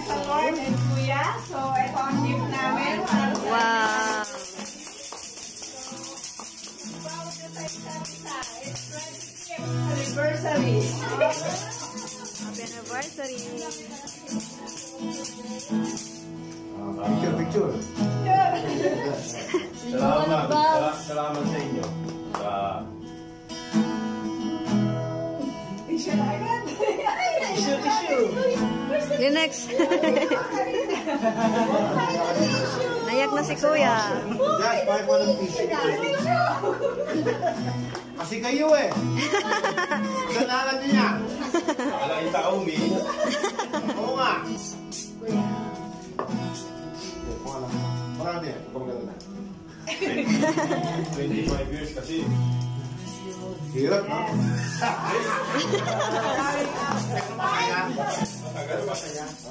sa Lord and Kuya. So, ito ang gift namin. Wow! Anniversary. Happy anniversary! Picture. Salamat sa inyo. Tissue na agad. Tissue. Yung next. Nayak na si Kuya. Just 5 walang tissue. Kasi kayo eh. Ganalan niya. Akalain tao, Mi. Oo nga. Marami yan. Ikaw maganda na. 25 years kasi. Hirap, ha? Matagal pa kaya.